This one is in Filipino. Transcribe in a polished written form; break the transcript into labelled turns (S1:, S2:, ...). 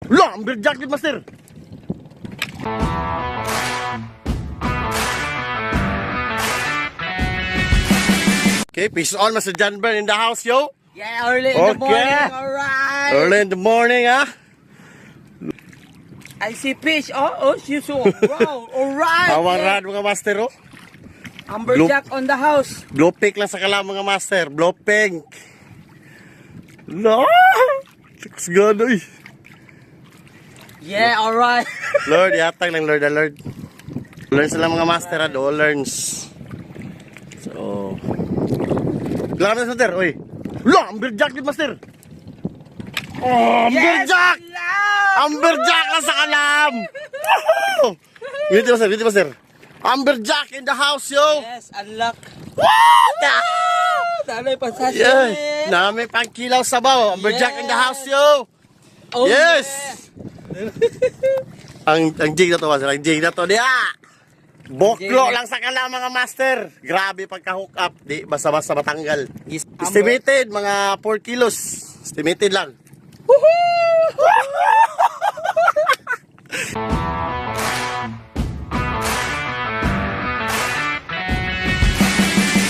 S1: Lumberjack yun, master. Okay, peace on, Master John Bern in the house, yo.
S2: Yeah, early in the morning, alright.
S1: Early in the morning, ha?
S2: I see fish, you saw. Wow, alright.
S1: Awang rad, mga master, oh.
S2: Amberjack on the house.
S1: Blue pink lang sa kala, mga master. Blue pink. No! Tikas gano'y.
S2: Yeah, alright.
S1: Lord, yatag lang, Lord, Lord. Learns lang mga master, ha? Do learns. So... Lakas na, master, oy. Lumberjack yun, master. Oh, Amberjack!
S2: Yes,
S1: Amberjack lang sa kalam! Woohoo! Wait, master. Amberjack in the house, yo!
S2: yes, unlock.
S1: What?
S2: Dami pa sa
S1: Yeah! Nami pang kilaw sabaw. Amberjack in the house, yo!
S2: Oh,
S1: Yes! ang jig na to, master. Ang jig na to, diya! Boklo lang sa kalam, mga master. Grabe pagka-hook up. Di, basta-basta matanggal.
S2: Yes,
S1: Estimated, mga 4 kilos. Estimated lang.
S2: Woohoo!